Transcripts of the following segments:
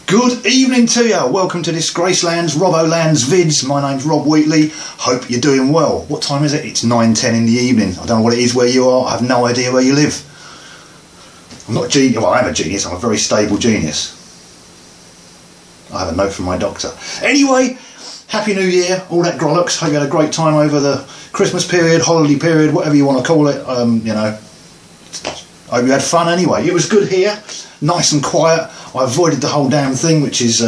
Good evening to you. Welcome to Disgraceland's Robboland's vids. My name's Rob Wheatley. Hope you're doing well. What time is it? It's 9:10 in the evening. I don't know what it is where you are. I have no idea where you live. I'm not a genius. Well, I am a genius. I'm a very stable genius. I have a note from my doctor. Anyway, Happy New Year. All that grollocks. Hope you had a great time over the Christmas period, holiday period, whatever you want to call it. You know, hope you had fun anyway. It was good here. Nice and quiet. I avoided the whole damn thing, which is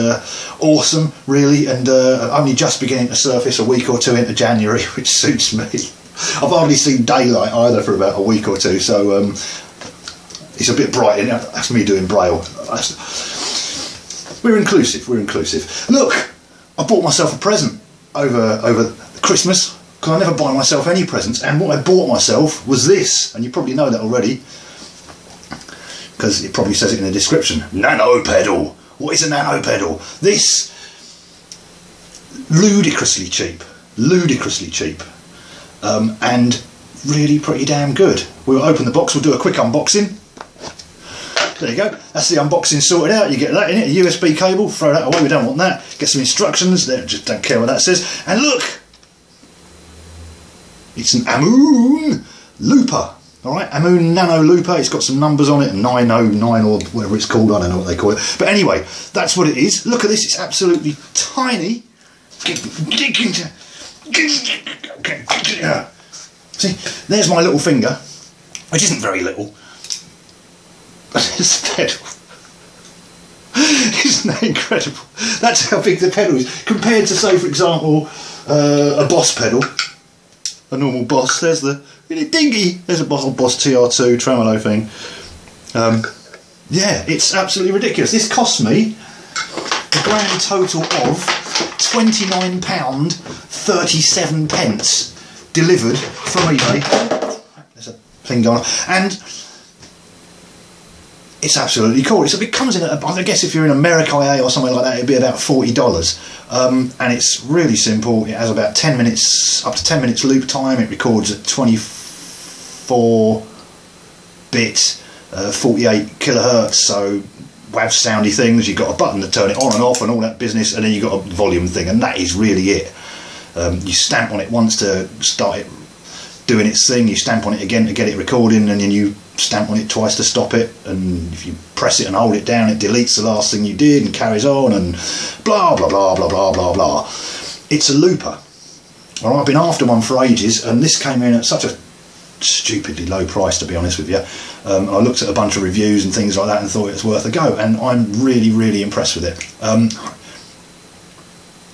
awesome, really, and only just beginning to surface a week or two into January, which suits me. I've hardly seen daylight either for about a week or two, so it's a bit bright in it. That's me doing braille. We're inclusive, we're inclusive. Look, I bought myself a present over Christmas, because I never buy myself any presents, and what I bought myself was this, and you probably know that already, because it probably says it in the description. Nano pedal. What is a nano pedal? This, ludicrously cheap, and really pretty damn good. We'll open the box, we'll do a quick unboxing. There you go, that's the unboxing sorted out. You get that in it, a USB cable, throw that away, we don't want that. Get some instructions, there, just don't care what that says. And look, it's an Ammoon looper. Alright, Ammoon nano looper. It's got some numbers on it, 909 or whatever it's called, I don't know what they call it. But anyway, that's what it is. Look at this, it's absolutely tiny. See, there's my little finger, which isn't very little. But it's the pedal. Isn't that incredible? That's how big the pedal is. Compared to, say, for example, a Boss pedal. A normal Boss. There's the really dingy. There's a Boss TR2 tremolo thing. Yeah, it's absolutely ridiculous. This cost me a grand total of £29.37 delivered from eBay. There's a thing going on, and it's absolutely cool. It comes in at, I guess if you're in America or something like that, it'd be about $40. And it's really simple. It has about 10 minutes, up to 10 minutes loop time. It records at 24-bit, 48 kilohertz, so WAV soundy things. You've got a button to turn it on and off and all that business, and then you've got a volume thing, and that is really it. You stamp on it once to start it doing its thing, you stamp on it again to get it recording, and then you stamp on it twice to stop it, and if you press it and hold it down, it deletes the last thing you did and carries on, and blah blah blah blah blah blah blah. It's a looper. Alright, I've been after one for ages, and this came in at such a stupidly low price, to be honest with you. I looked at a bunch of reviews and things like that and thought it was worth a go, and I'm really impressed with it.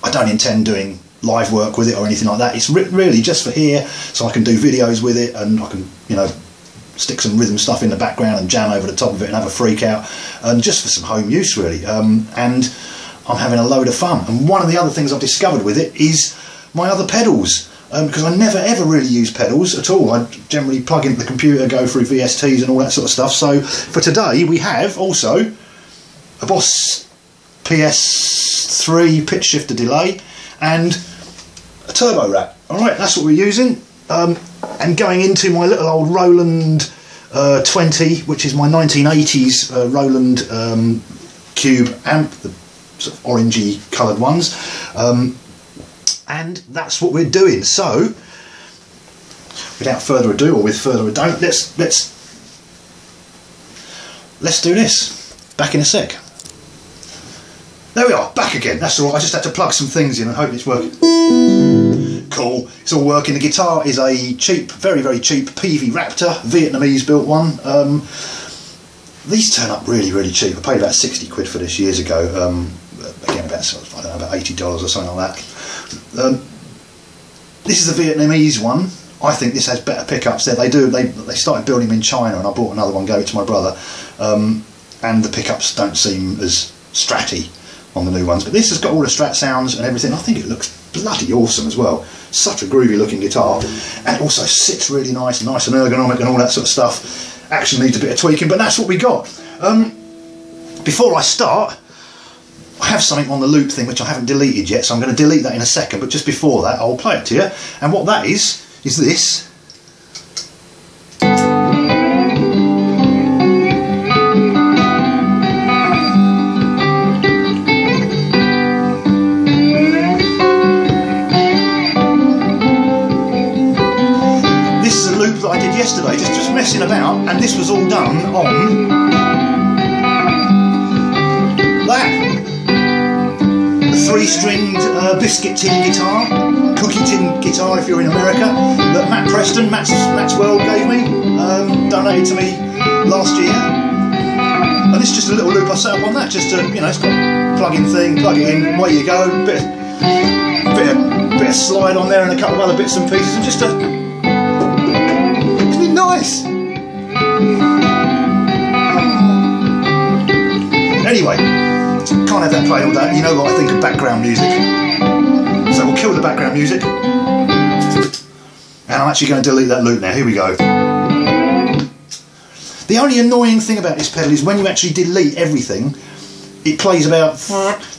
I don't intend doing live work with it or anything like that. It's really just for here, so I can do videos with it, and I can, you know, stick some rhythm stuff in the background and jam over the top of it and have a freak out, and just for some home use really. And I'm having a load of fun. And one of the other things I've discovered with it is my other pedals, because I never ever really use pedals at all. I generally plug into the computer, go through VSTs and all that sort of stuff. So for today we have also a Boss PS3 pitch shifter delay and a turbo rack. Alright, that's what we're using. And going into my little old Robboland 20, which is my 1980s Robboland Cube amp, the sort of orangey coloured ones. And that's what we're doing. So, without further ado, or with further ado, let's do this. Back in a sec. There we are, back again. That's all right. I just had to plug some things in and hope it's working. Cool, it's all working. The guitar is a cheap, very cheap PV Raptor, Vietnamese built one. These turn up really cheap. I paid about 60 quid for this years ago. Again, about, I don't know, about $80 or something like that. This is the Vietnamese one. I think this has better pickups there. They started building them in China, and I bought another one, gave it to my brother. And the pickups don't seem as stratty on the new ones, but this has got all the Strat sounds and everything. I think it looks bloody awesome as well. Such a groovy looking guitar, and it also sits really nice and ergonomic and all that sort of stuff. Action needs a bit of tweaking, but that's what we got. Before I start, I have something on the loop thing which I haven't deleted yet, so I'm going to delete that in a second, but just before that I'll play it to you. And what that is this. messing about, and this was all done on that. The 3-stringed biscuit tin guitar, cookie tin guitar if you're in America, that Matt Preston, Matt's World gave me, donated to me last year. And it's just a little loop I set up on that, just to, you know, it's got a plug-in thing, plug it in, away you go, bit of slide on there and a couple of other bits and pieces, and just a, isn't it nice? Anyway, can't have that playing all day. You know what I think of background music, so we'll kill the background music, and I'm actually going to delete that loop now. Here we go. The only annoying thing about this pedal is when you actually delete everything, it plays about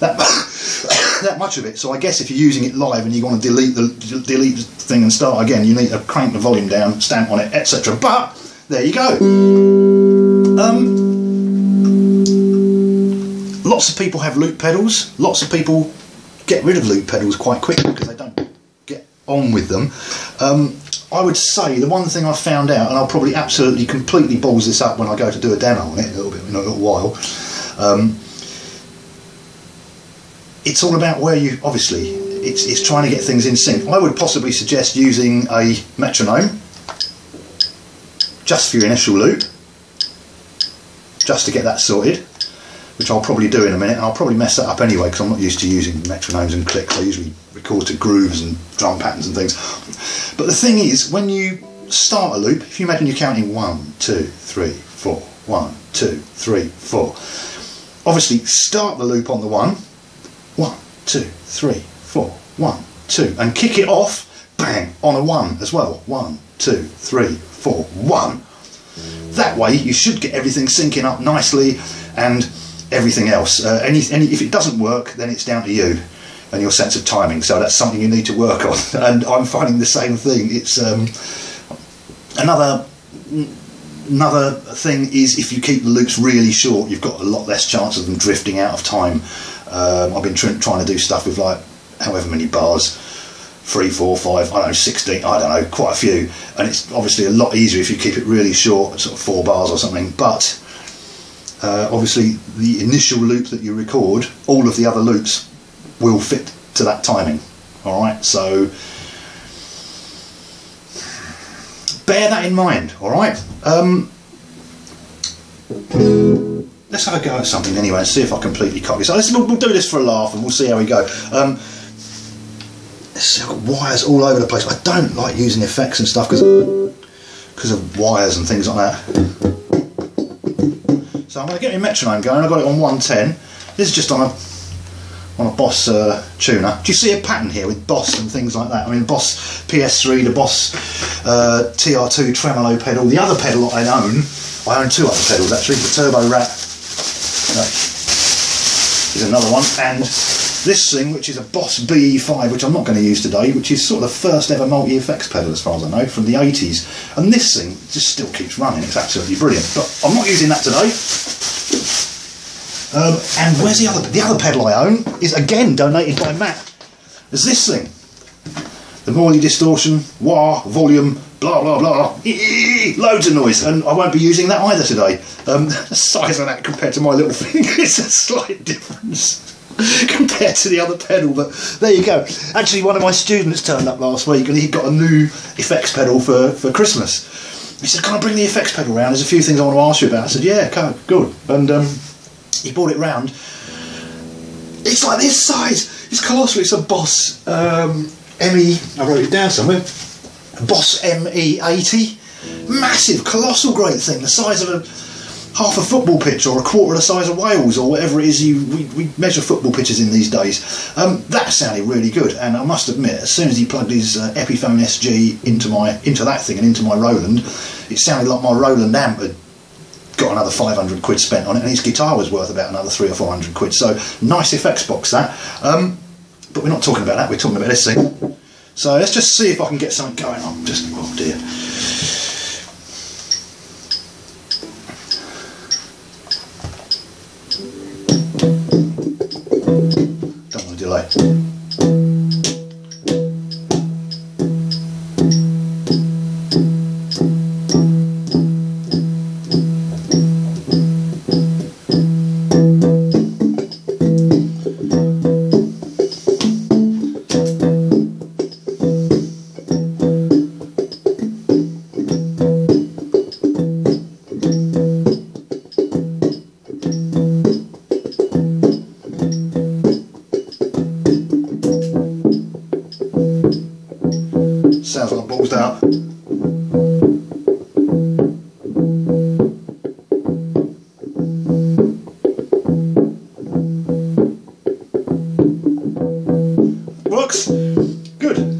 that much of it. So I guess if you're using it live and you want to delete the thing and start again, you need to crank the volume down, stamp on it, etc. But there you go. Lots of people have loop pedals. Lots of people get rid of loop pedals quite quickly because they don't get on with them. I would say the one thing I've found out, and I'll probably absolutely completely balls this up when I go to do a demo on it in a little while, it's all about where you, obviously, it's trying to get things in sync. I would possibly suggest using a metronome just for your initial loop, just to get that sorted, which I'll probably do in a minute. I'll probably mess that up anyway because I'm not used to using metronomes and clicks. I usually record to grooves and drum patterns and things. But the thing is, when you start a loop, if you imagine you're counting 1, 2, 3, 4, 1, 2, 3, 4. Obviously, start the loop on the 1, 1, 2, 3, 4, 1, 2, and kick it off, bang, on a 1 as well. 1, 2, 3, 4, 1. That way, you should get everything syncing up nicely and everything else. If it doesn't work, then it's down to you and your sense of timing, so that's something you need to work on, and I'm finding the same thing. It's another thing is, if you keep the loops really short, you've got a lot less chance of them drifting out of time. I've been trying to do stuff with like however many bars, 3, 4, 5, I don't know, 16, I don't know, quite a few, and it's obviously a lot easier if you keep it really short, sort of 4 bars or something. But obviously the initial loop that you record, all of the other loops will fit to that timing. Alright, so bear that in mind. Alright, let's have a go at something anyway and see if I completely copy. So we'll do this for a laugh and we'll see how we go. Let's see, I've got wires all over the place. I don't like using effects and stuff because of wires and things like that. So I'm going to get my metronome going. I've got it on 110. This is just on a Boss tuner. Do you see a pattern here with Boss and things like that? I mean, Boss PS3, the Boss TR2 tremolo pedal. The other pedal that I own 2 other pedals actually. The Turbo Rat is another one, and this thing, which is a Boss BE5, which I'm not going to use today, which is sort of the first ever multi-effects pedal as far as I know, from the 80s. And this thing just still keeps running. It's absolutely brilliant. But I'm not using that today. And where's the other pedal I own is again donated by Matt. There's this thing, the Morley distortion, wah, volume, blah blah blah, loads of noise, and I won't be using that either today. The size of that compared to my little finger is a slight difference compared to the other pedal, but there you go. Actually, one of my students turned up last week and he got a new effects pedal for Christmas. He said, "Can I bring the effects pedal round? There's a few things I want to ask you about." I said, "Yeah, good." And he brought it round. It's like this size. It's colossal. It's a Boss ME. I wrote it down somewhere. Boss ME80. Massive, colossal, great thing. The size of half a football pitch, or a quarter of the size of Wales, or whatever it is we measure football pitches in these days. That sounded really good, and I must admit, as soon as he plugged his Epiphone SG into that thing and into my Roland, it sounded like my Roland amp had got another 500 quid spent on it, and his guitar was worth about another 300 or 400 quid. So nice effects box that. But we're not talking about that. We're talking about this thing. So let's just see if I can get something going on. Oh dear. Don't want to delay. ballsed out. Works. Good.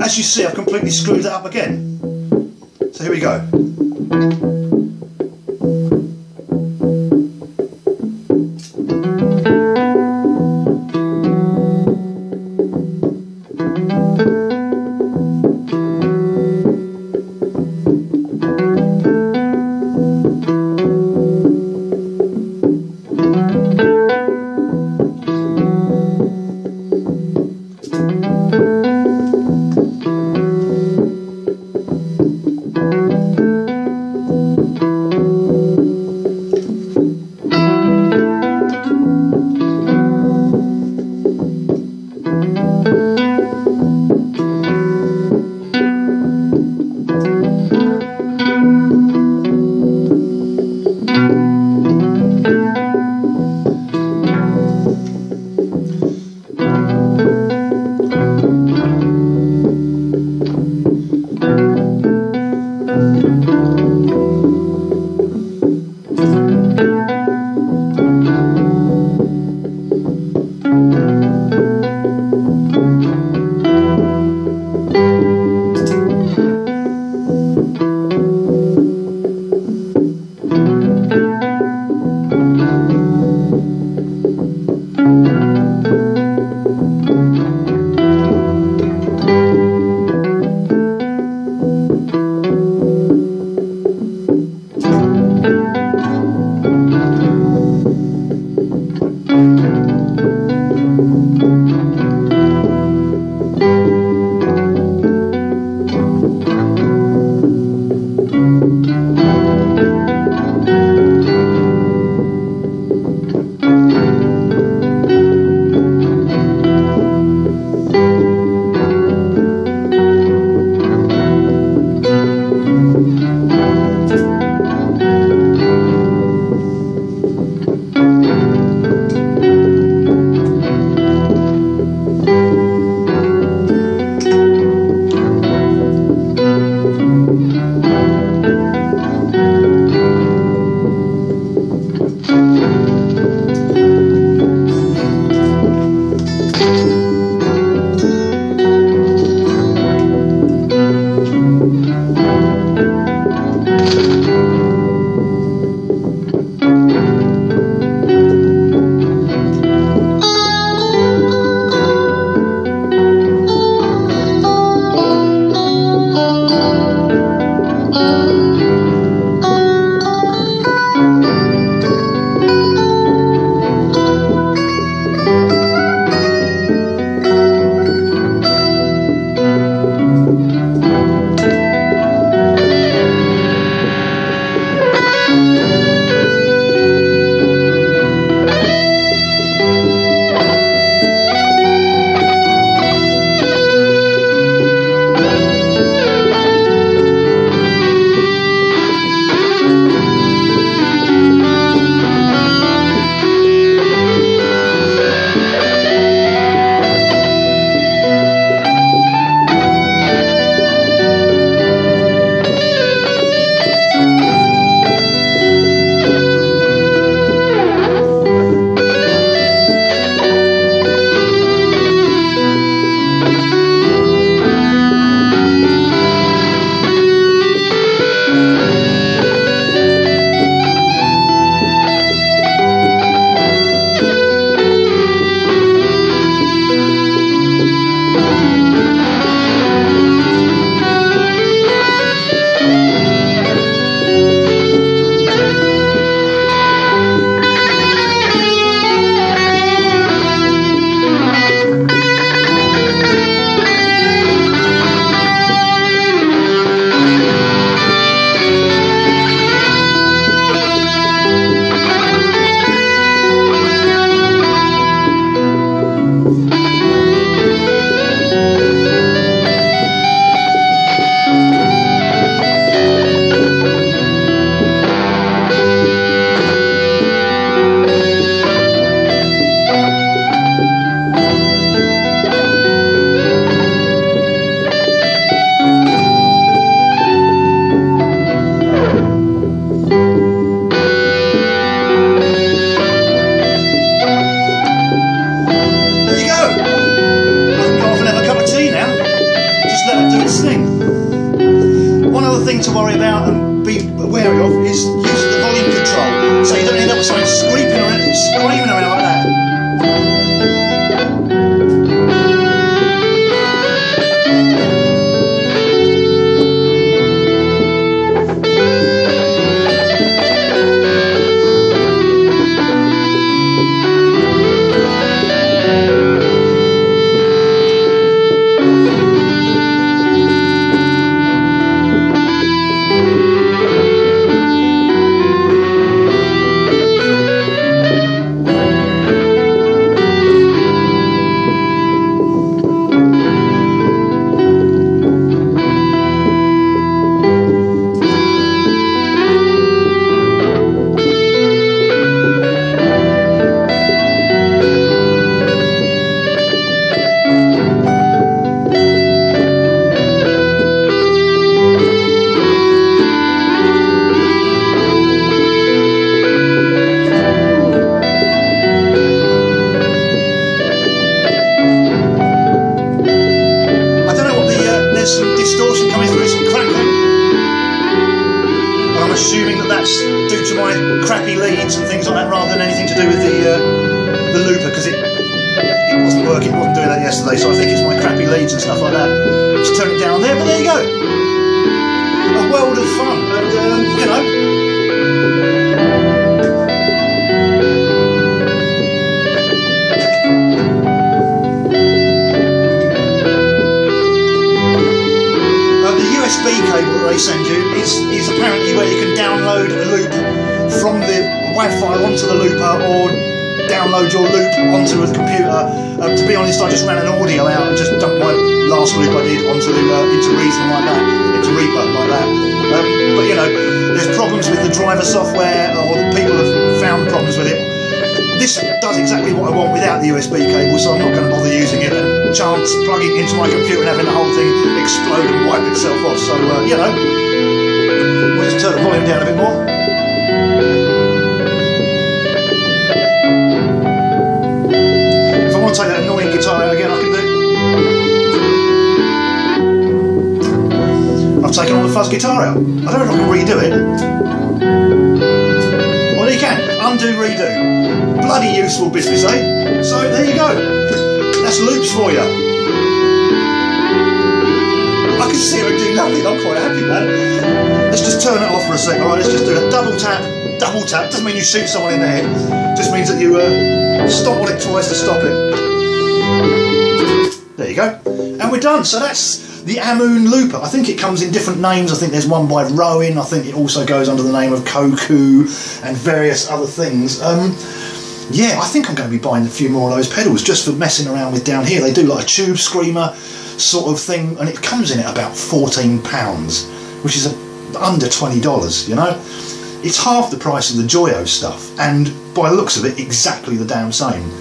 As you see, I've completely screwed that up again. So here we go. assuming that that's due to my crappy leads and things like that, rather than anything to do with the looper, because it wasn't working, it wasn't doing that yesterday, so I think it's my crappy leads and stuff like that. Just turn it down there, but there you go. A world of fun, and you know. USB cable that they send you is apparently where you can download a loop from the WAV file onto the looper, or download your loop onto a computer. To be honest, I just ran an audio out and just dumped my last loop I did onto into Reason like that, into Reaper like that. But you know, there's problems with the driver software, or people have found problems with it. This does exactly what I want without the USB cable, so I'm not going to bother using it. And chance plugging it into my computer and having the whole thing explode and wipe itself off. So you know, we'll just turn the volume down a bit more. If I want to take that annoying guitar out again, I can do. I've taken all the fuzz guitar out. I don't know if I can redo it. Well, you can. Undo, redo. Bloody useful business, eh? So there you go. That's loops for you. I can see it do nothing. I'm quite happy with that. Let's just turn it off for a sec. All right, let's just do a double tap. Double tap doesn't mean you shoot someone in the head. Just means that you stomp on it twice to stop it. There you go. And we're done. So that's the Ammoon looper. I think it comes in different names. I think there's one by Rowan. I think it also goes under the name of Koku and various other things. Yeah, I think I'm going to be buying a few more of those pedals just for messing around with down here. They do like a tube screamer sort of thing, and it comes in at about £14, which is under $20, you know. It's half the price of the Joyo stuff, and by the looks of it, exactly the damn same.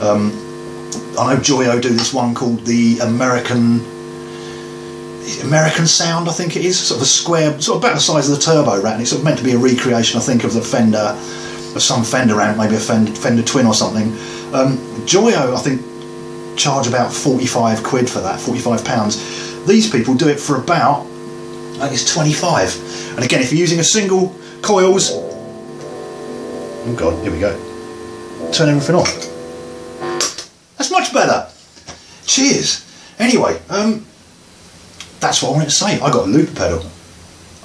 I know Joyo do this one called the American Sound, I think it is, sort of a square, sort of about the size of the Turbo Rat, and it's sort of meant to be a recreation, I think, of the Fender, of some Fender amp, maybe a Fender Twin or something. Joyo, I think, charge about 45 quid for that, £45. These people do it for about, I think it's 25. And again, if you're using a single coils, oh god, here we go, turn everything off. That's much better. Cheers. Anyway, that's what I wanted to say. I got a looper pedal.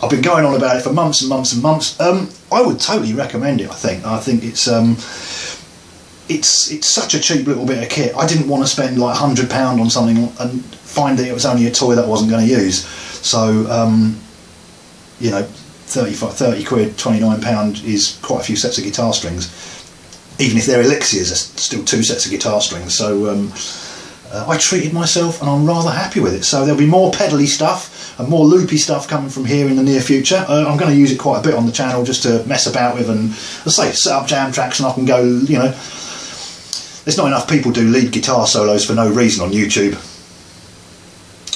I've been going on about it for months and months and months. I would totally recommend it. I think it's such a cheap little bit of kit. I didn't want to spend like £100 on something and find that it was only a toy that I wasn't going to use. So you know, 30 quid, £29 is quite a few sets of guitar strings. Even if they're elixirs, there's still 2 sets of guitar strings. So I treated myself, and I'm rather happy with it. So there'll be more pedally stuff and more loopy stuff coming from here in the near future. I'm going to use it quite a bit on the channel just to mess about with, and let's say set up jam tracks, and I can go, you know, there's not enough people do lead guitar solos for no reason on YouTube.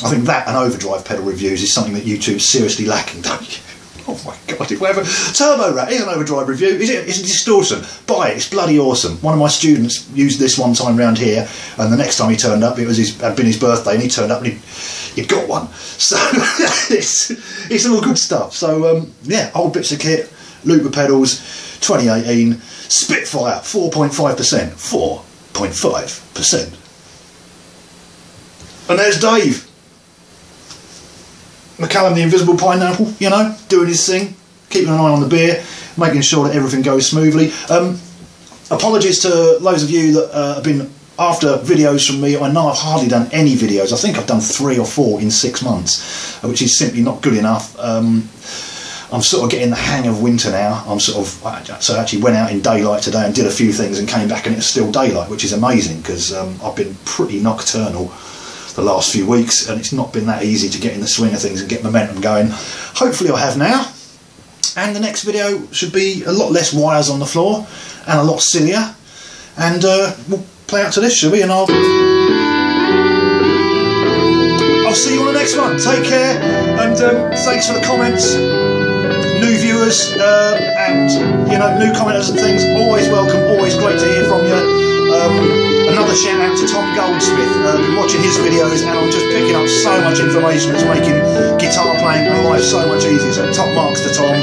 I think that and overdrive pedal reviews is something that YouTube's seriously lacking, don't you? Oh my god, if we ever... Turbo Rat is an overdrive review. It's a distortion. Buy it, it's bloody awesome. One of my students used this one time round here, and the next time he turned up, it was had been his birthday, and he turned up and he'd got one. So it's all good stuff. So yeah, old bits of kit, looper pedals, 2018, Spitfire, 4.5%. 4.5%. And there's Dave. McCallum the Invisible Pineapple, you know, doing his thing, keeping an eye on the beer, making sure that everything goes smoothly. Apologies to those of you that have been after videos from me. I know I've hardly done any videos. I think I've done 3 or 4 in 6 months, which is simply not good enough. I'm sort of getting the hang of winter now. So I actually went out in daylight today and did a few things and came back and it's still daylight, which is amazing, because I've been pretty nocturnal the last few weeks, and it's not been that easy to get in the swing of things and get momentum going. Hopefully I have now, and the next video should be a lot less wires on the floor and a lot sillier, and we'll play out to this, shall we? And I'll see you on the next one. Take care, and thanks for the comments, new viewers, and you know, new commenters and things. Always welcome, always great to hear from you. Another shout out to Tom Goldsmith. Been watching his videos, and I'm just picking up so much information. It's making guitar playing and life so much easier. So top marks to Tom.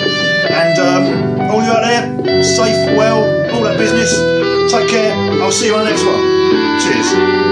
And all you out there, safe, well, all that business. Take care. I'll see you on the next one. Cheers.